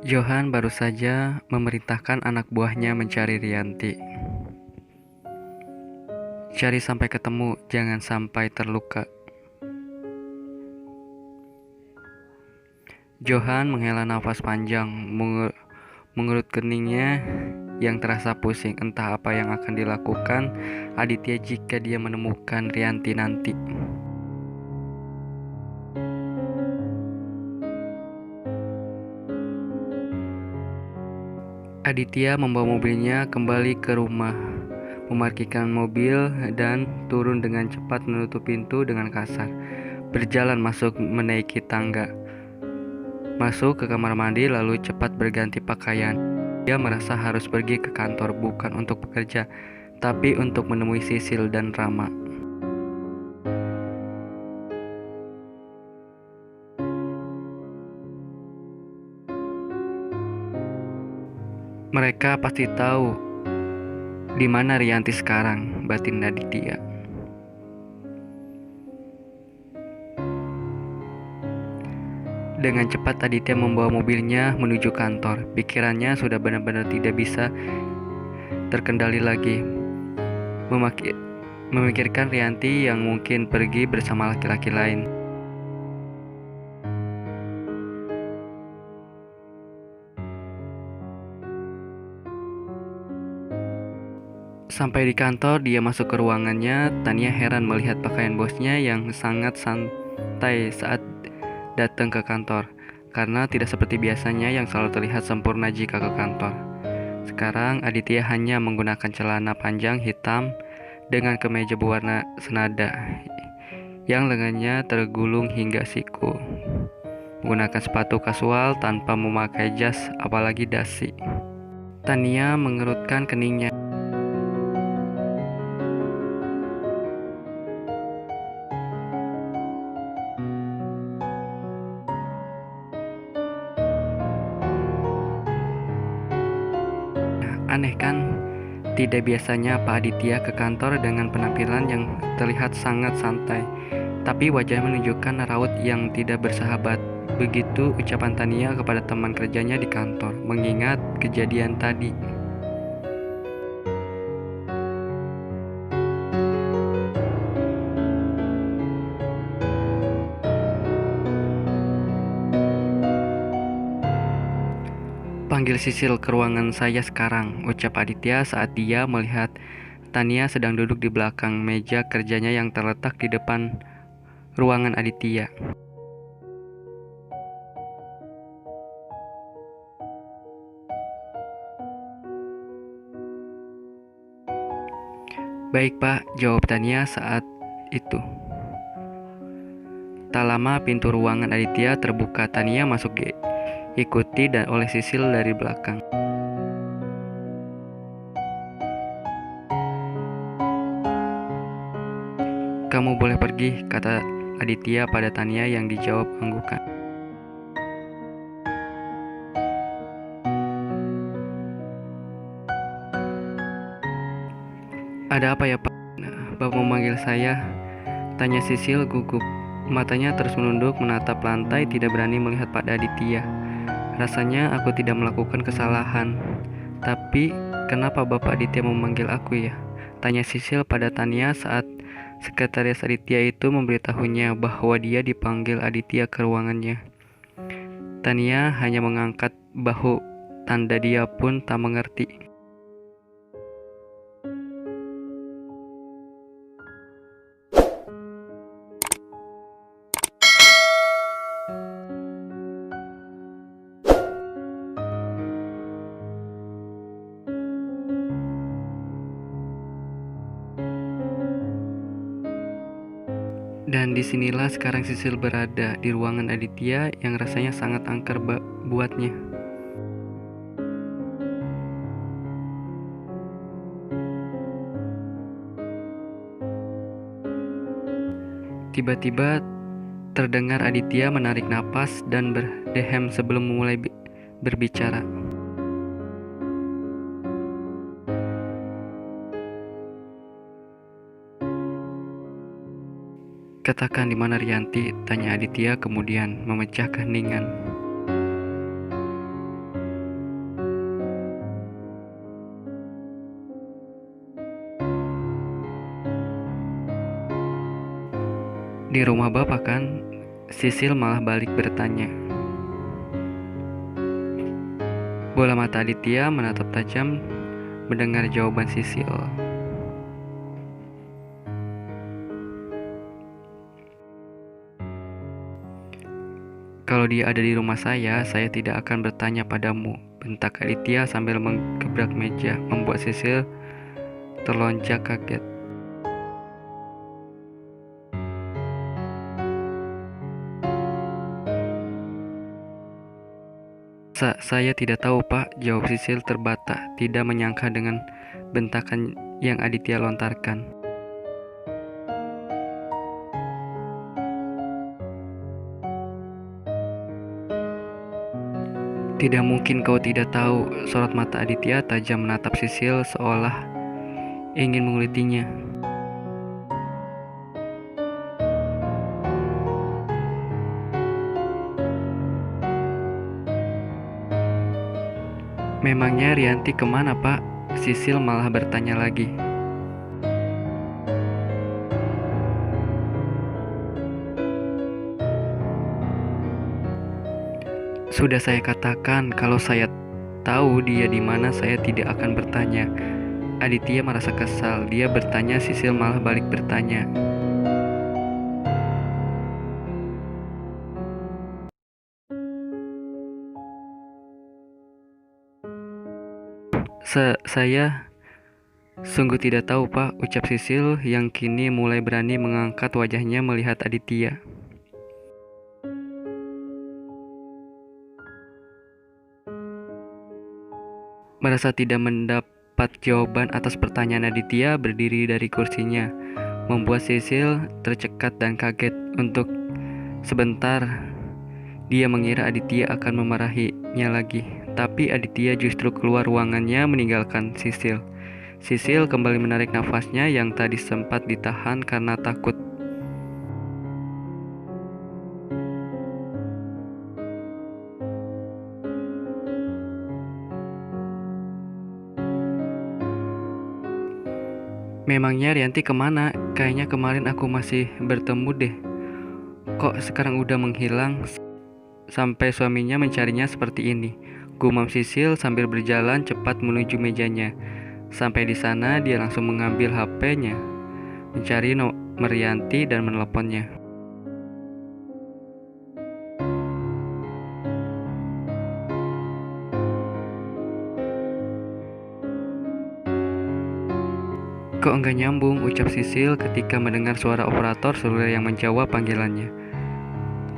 Johan baru saja memerintahkan anak buahnya mencari Rianti. Cari sampai ketemu, jangan sampai terluka. Johan menghela nafas panjang, mengerut keningnya yang terasa pusing. Entah apa yang akan dilakukan Aditya jika dia menemukan Rianti nanti. Aditya membawa mobilnya kembali ke rumah, memarkirkan mobil dan turun dengan cepat menutup pintu dengan kasar. Berjalan masuk menaiki tangga, masuk ke kamar mandi lalu cepat berganti pakaian. Dia merasa harus pergi ke kantor bukan untuk bekerja, tapi untuk menemui Sisil dan Rama. Mereka pasti tahu di mana Rianti sekarang, batin Aditya. Dengan cepat Aditya membawa mobilnya menuju kantor. Pikirannya sudah benar-benar tidak bisa terkendali lagi. Memikirkan Rianti yang mungkin pergi bersama laki-laki lain. Sampai di kantor, dia masuk ke ruangannya. Tania heran melihat pakaian bosnya yang sangat santai saat datang ke kantor, karena tidak seperti biasanya yang selalu terlihat sempurna jika ke kantor. Sekarang Aditya hanya menggunakan celana panjang hitam dengan kemeja berwarna senada yang lengannya tergulung hingga siku. Menggunakan sepatu kasual tanpa memakai jas apalagi dasi. Tania mengerutkan keningnya. Aneh kan? Tidak biasanya Pak Aditya ke kantor dengan penampilan yang terlihat sangat santai, tapi wajahnya menunjukkan raut yang tidak bersahabat. Begitu ucapan Tania kepada teman kerjanya di kantor, mengingat kejadian tadi. Panggil Sisil ke ruangan saya sekarang, ucap Aditya saat dia melihat Tania sedang duduk di belakang meja kerjanya yang terletak di depan ruangan Aditya. Baik Pak, jawab Tania saat itu. Tak lama pintu ruangan Aditya terbuka. Tania masuk ikuti dan oleh Sisil dari belakang. Kamu boleh pergi, kata Aditya pada Tania yang dijawab anggukan. Ada apa ya Pak? Bapak memanggil saya? Tanya Sisil gugup. Matanya terus menunduk menatap lantai, tidak berani melihat pada Aditya. Rasanya aku tidak melakukan kesalahan. Tapi kenapa Bapak Aditya memanggil aku ya? Tanya Sisil pada Tania saat sekretaris Aditya itu memberitahunya bahwa dia dipanggil Aditya ke ruangannya. Tania hanya mengangkat bahu, tanda dia pun tak mengerti. Dan disinilah sekarang Sisil berada di ruangan Aditya yang rasanya sangat angker buatnya. Tiba-tiba terdengar Aditya menarik napas dan berdehem sebelum mulai berbicara. Katakan di mana Rianti, tanya Aditya kemudian memecah keheningan. Di rumah Bapak kan? Sisil malah balik bertanya. Bola mata Aditya menatap tajam mendengar jawaban Sisil. Kalau dia ada di rumah saya tidak akan bertanya padamu, bentak Aditya sambil menggebrak meja, membuat Sisil terlonjak kaget. Saya tidak tahu, Pak, jawab Sisil terbata, tidak menyangka dengan bentakan yang Aditya lontarkan. Tidak mungkin kau tidak tahu, sorot mata Aditya tajam menatap Sisil seolah ingin mengulitinya. Memangnya Rianti kemana, Pak? Sisil malah bertanya lagi. Sudah saya katakan kalau saya tahu dia di mana saya tidak akan bertanya. Aditya merasa kesal. Dia bertanya, Sisil malah balik bertanya. Saya sungguh tidak tahu, Pak, ucap Sisil yang kini mulai berani mengangkat wajahnya melihat Aditya. Merasa tidak mendapat jawaban atas pertanyaan Aditya, berdiri dari kursinya, membuat Sisil tercekat dan kaget. Untuk sebentar, dia mengira Aditya akan memarahinya lagi. Tapi Aditya justru keluar ruangannya meninggalkan Sisil. Sisil kembali menarik nafasnya yang tadi sempat ditahan karena takut. Memangnya Rianti kemana? Kayaknya kemarin aku masih bertemu deh. Kok sekarang udah menghilang? Sampai suaminya mencarinya seperti ini, gumam Sisil sambil berjalan cepat menuju mejanya. Sampai di sana dia langsung mengambil HP-nya, mencari nomor Rianti dan meneleponnya. Kok enggak nyambung, ucap Sisil ketika mendengar suara operator seluler yang menjawab panggilannya.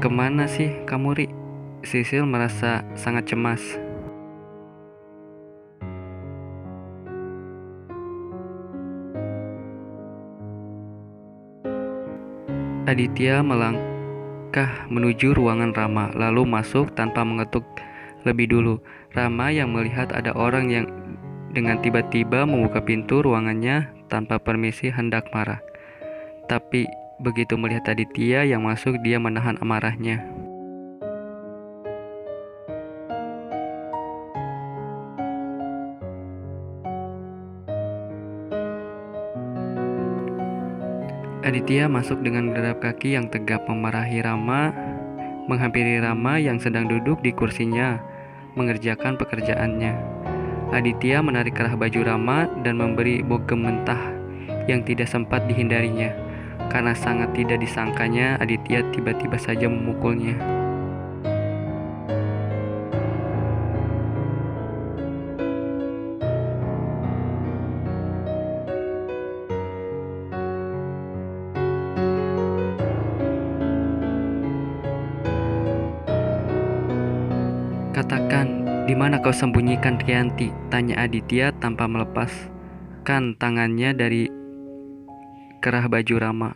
Kemana sih kamu, Ri? Sisil merasa sangat cemas. Aditya melangkah menuju ruangan Rama, lalu masuk tanpa mengetuk lebih dulu. Rama yang melihat ada orang yang dengan tiba-tiba membuka pintu ruangannya tanpa permisi hendak marah. Tapi begitu melihat Aditya yang masuk, dia menahan amarahnya. Aditya masuk dengan derap kaki yang tegap, memarahi Rama, menghampiri Rama yang sedang duduk di kursinya, mengerjakan pekerjaannya. Aditya menarik kerah baju Rama dan memberi bogem mentah yang tidak sempat dihindarinya. Karena sangat tidak disangkanya, Aditya tiba-tiba saja memukulnya. Katakan, di mana kau sembunyikan Rianti? Tanya Aditya tanpa melepaskan tangannya dari kerah baju Rama.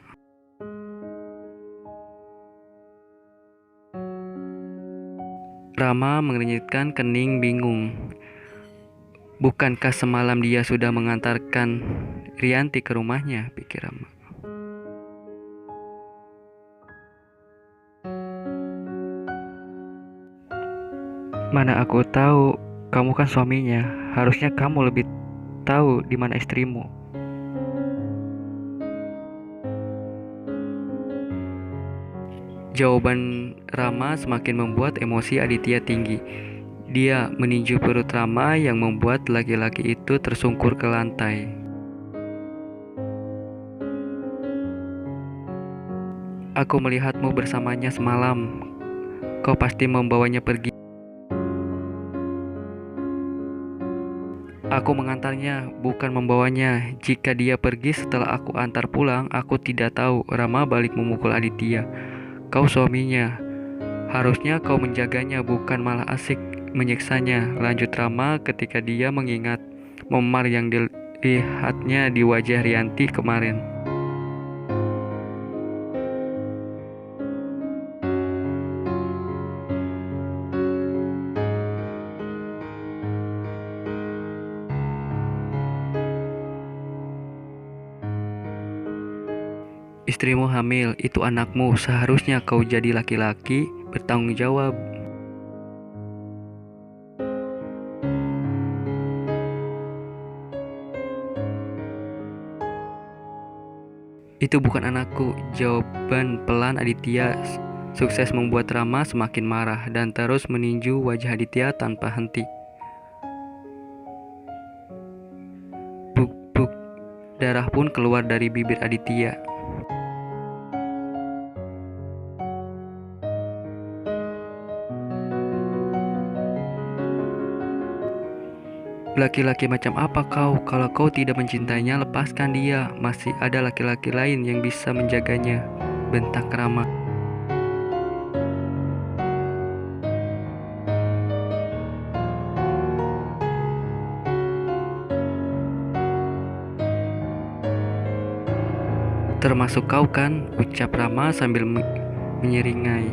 Rama mengernyitkan kening bingung. Bukankah semalam dia sudah mengantarkan Rianti ke rumahnya, pikir Rama. Mana aku tahu, kamu kan suaminya. Harusnya kamu lebih tahu di mana istrimu. Jawaban Rama semakin membuat emosi Aditya tinggi. Dia meninju perut Rama yang membuat laki-laki itu tersungkur ke lantai. Aku melihatmu bersamanya semalam. Kau pasti membawanya pergi. Aku mengantarnya, bukan membawanya. Jika dia pergi setelah aku antar pulang, aku tidak tahu. Rama balik memukul Aditya. Kau suaminya. Harusnya kau menjaganya, bukan malah asik menyiksanya. Lanjut Rama ketika dia mengingat memar yang dilihatnya di wajah Rianti kemarin. Istrimu hamil, itu anakmu. Seharusnya kau jadi laki-laki, bertanggung jawab. Itu bukan anakku. Jawaban pelan Aditya sukses membuat Rama semakin marah dan terus meninju wajah Aditya tanpa henti. Buk-buk, darah pun keluar dari bibir Aditya. Laki-laki macam apa kau? Kalau kau tidak mencintainya, lepaskan dia. Masih ada laki-laki lain yang bisa menjaganya, bentak Rama. Termasuk kau kan? Ucap Rama sambil menyeringai.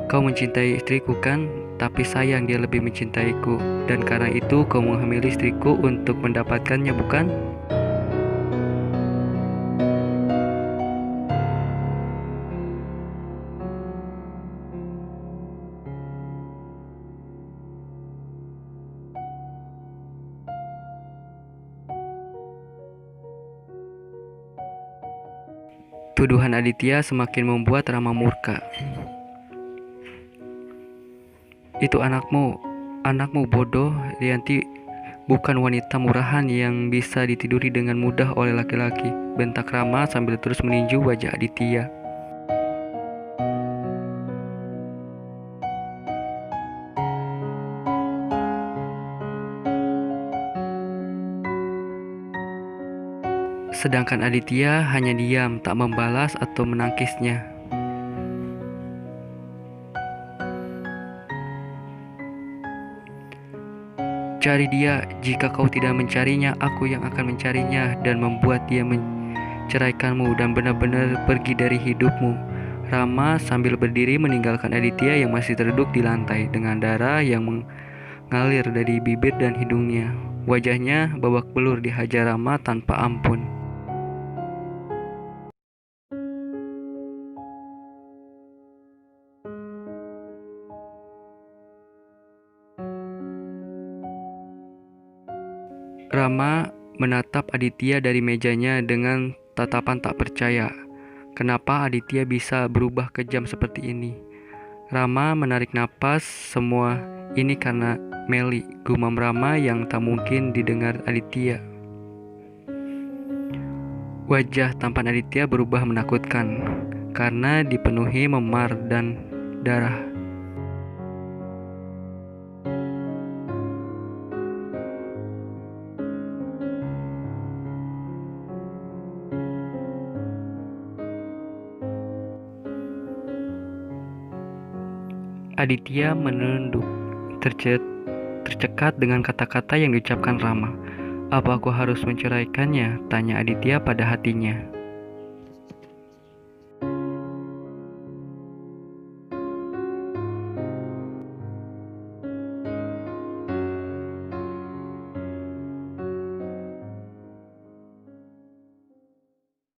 Kau mencintai istriku kan? Tapi sayang dia lebih mencintaiku. Dan karena itu kau menghamili istriku untuk mendapatkannya, bukan? Tuduhan Aditya semakin membuat Rama murka. Itu anakmu bodoh. Rianti bukan wanita murahan yang bisa ditiduri dengan mudah oleh laki-laki, bentak Rama sambil terus meninju wajah Aditya. Sedangkan Aditya hanya diam, tak membalas atau menangkisnya. Cari dia. Jika kau tidak mencarinya, aku yang akan mencarinya dan membuat dia menceraikanmu dan benar-benar pergi dari hidupmu. Rama sambil berdiri meninggalkan Aditya yang masih terduduk di lantai dengan darah yang mengalir dari bibir dan hidungnya. Wajahnya babak belur dihajar Rama tanpa ampun. Rama menatap Aditya dari mejanya dengan tatapan tak percaya. Kenapa Aditya bisa berubah kejam seperti ini? Rama menarik napas. Semua ini karena Meli, gumam Rama yang tak mungkin didengar Aditya. Wajah tampan Aditya berubah menakutkan karena dipenuhi memar dan darah. Aditya menunduk, tercekat dengan kata-kata yang diucapkan Rama. Apa aku harus menceraikannya? Tanya Aditya pada hatinya.